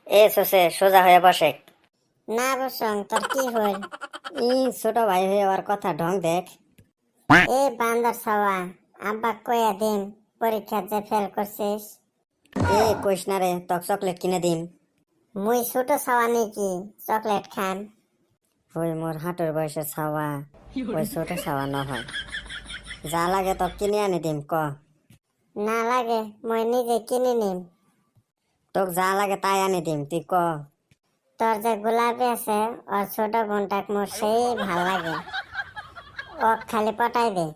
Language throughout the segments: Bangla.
এ সোসে সোজা হয়ে বসে। না বসং তোর কি হইল? ই ছোট ভাই হয়ে ওর কথা ঢং দেখ। এ বান্দর ছাওয়া, আব্বা কইয়া দিন পরীক্ষা যে ফেল করছিস। এ কইস না রে, তক চকলেট কিনে দিম। মুই ছোট ছাওয়া নাকি চকলেট খান? ওই মোর হাঁটুর বয়সের ছাওয়া, ওই ছোট ছাওয়া নহয়। যা লাগে তক কিনে আনি দিম ক। না লাগে, মুই নিজে কিনে নিম। তোক যা লাগে তাই আনি দিম, তুই ক। তোর যে গোলাপি আছে ওর ছোট বোনটাক মোর সেই ভাল লাগে, ও খালি পটাই দে।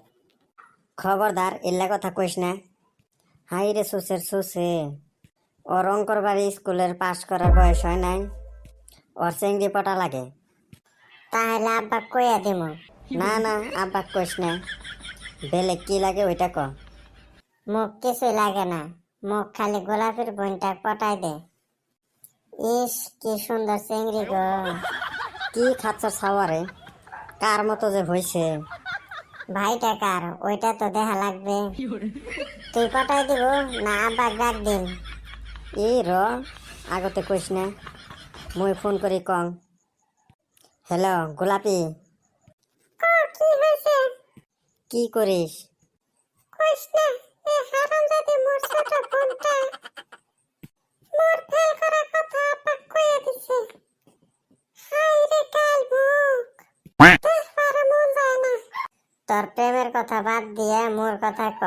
খবরদার এল্লা কথা কইস না। হাই রে সুসের সুসে, ওর অঙ্কর বাড়ি স্কুলের পাশ করার বয়স হয় নাই, ওর চেংড়ি পটা লাগে। তাহলে আব্বা কইয়া দিম। না না আব্বাক কইস না, বেলে কি লাগে ওইটা ক। মুখ কিছুই লাগে না, মুখ খালি গোলাপের বোনটাক পটাই দে। ইস কি সুন্দর চিংড়ি গো। কি খাচ্ছর ছাওয়ারে, কার মতো যে হইছে। ভাইটা কার ওইটা তো দেখা লাগবে। তুই পটাই দিব না আব্বা ডাক দিন? ই র, আগতে কইস না, মুই ফোন করি কং। হ্যালো গোলাপি, কি হয়েছে? কি করিস? কইস না, এ হারামজাদি মোর ছোট বোনটা মোর ফেল করার কথা আব্বা কইয়া দিছে। হাই রে কাল বুক, তারপরে মন যায় না। তোর প্রেমের কথা বাদ দিয়ে মোর কথা ক।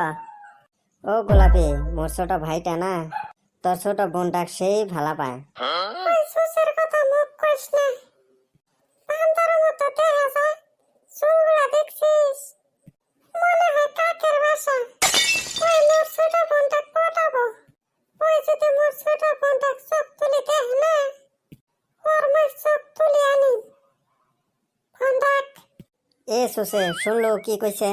ও গোলাপি, মোর ছোট ভাইটা না তোর ছোট বোনটাক সেই ভালা পায়। ওই সুসের কথা মুখ কইস না, বান্দরের মতো দেখা যায়। চুলগুলা দেখছিস, মনে হয় কাকের বাসা। ওই মোর ছোট বোনটাক পটাবো। ওই যদি মোর ছোট বোনটাক চোখ তুলি দেখ না, ওর মোর চোখ তুলি আনি। ফোন রাখ। এ সুসে শুনলো কি কইছে?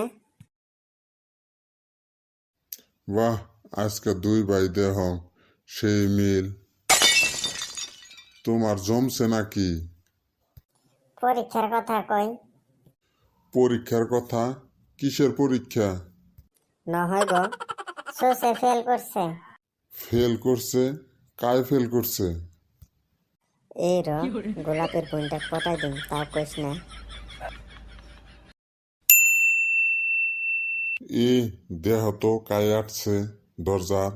বাহ, আজকে দুই ভাই দেহ সেই মিল। তোমার জমছে নাকি? পরীক্ষার কথা কই। পরীক্ষার কথা? কিসের পরীক্ষা? না হয় গো। সুসে ফেল করছে। ফেল করছে? কায় ফেল করছে? এই র, গোলাপের বোনটাক পটাই দিম, তাও কইস না। এ দেহ তো কায় আটছে দরজার।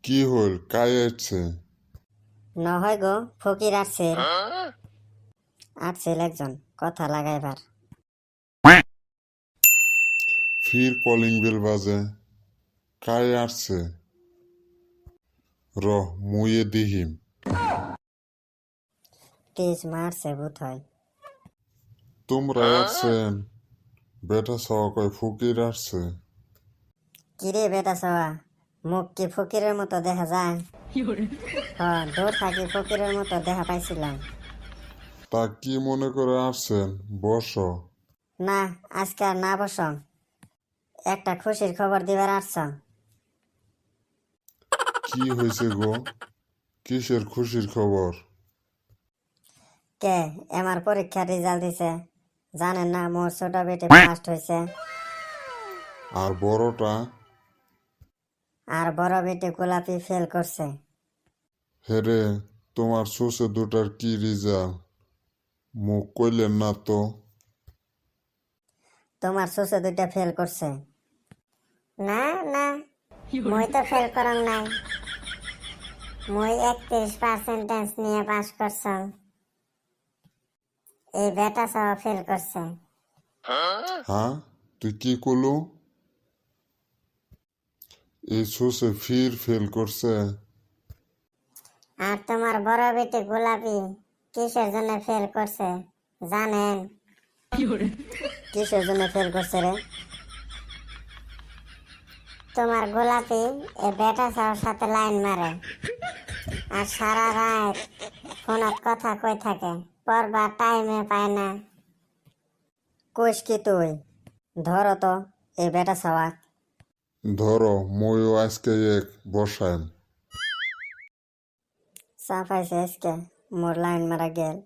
কি হইল, কায় আটছে? না হয় গো, ফকির আসছে। আসছিল একজন কথা লাগাইবার। ফির কলিং বেল বাজে, কায় আটছে? র মুয়ে দিহিম। তেজ মারছে বোধ হয়। তোমরা আসছেন? বেটা সওয়া কয় ফকির আসছে। কিরে বেটা সওয়া, মুখ কি ফকিরের মতো দেখা যায়? হ্যাঁ, দূর থাকি ফকিরের মতো দেখা পাইছিলাম। তা কি মনে করে আসছেন? বস। না, আজকে আর না বসং, একটা খুশির খবর দিবার আসছং। কি হয়েছে গো? কিসের খুশির খবর? কে আমার পরীক্ষার রেজাল্ট দিছে, জানেন না মোর ছোট বেটি ফার্স্ট হয়েছে। আর বড়টা? আর বড় বেটি গোলাপি ফেল করছে। হেরে, তোমার শ্বশুর দুটার কি রেজাল্ট? মুখ কইলেন না তো। তোমার শ্বশুর দুইটা ফেল করছে। না না, মুই তো ফেল করং নাই। মুই 31% নিয়ে পাস করছং। এই বেটা সহ ফেল করছে। হ্যাঁ, তুই কি করলু? এই শ্বশুর ফির ফেল করছে? আর তোমার বড় বেটি গোলাপি কিসের জন্য ফেল করছে জানেন? কিসের জন্য ফেল করছে রে? তোমার গোলাপি এ বেটা সবার সাথে লাইন মারে আর সারা রাত ফোনত কথা কই থাকে, পড়বার টাইমে পায় না। কইস কি তুই? ধরো তো এই বেটা সওয়া। ধরো, ময়ও আজকে এক বসাইম। চাপাইছে আজকে, মোর লাইন মারা গেল।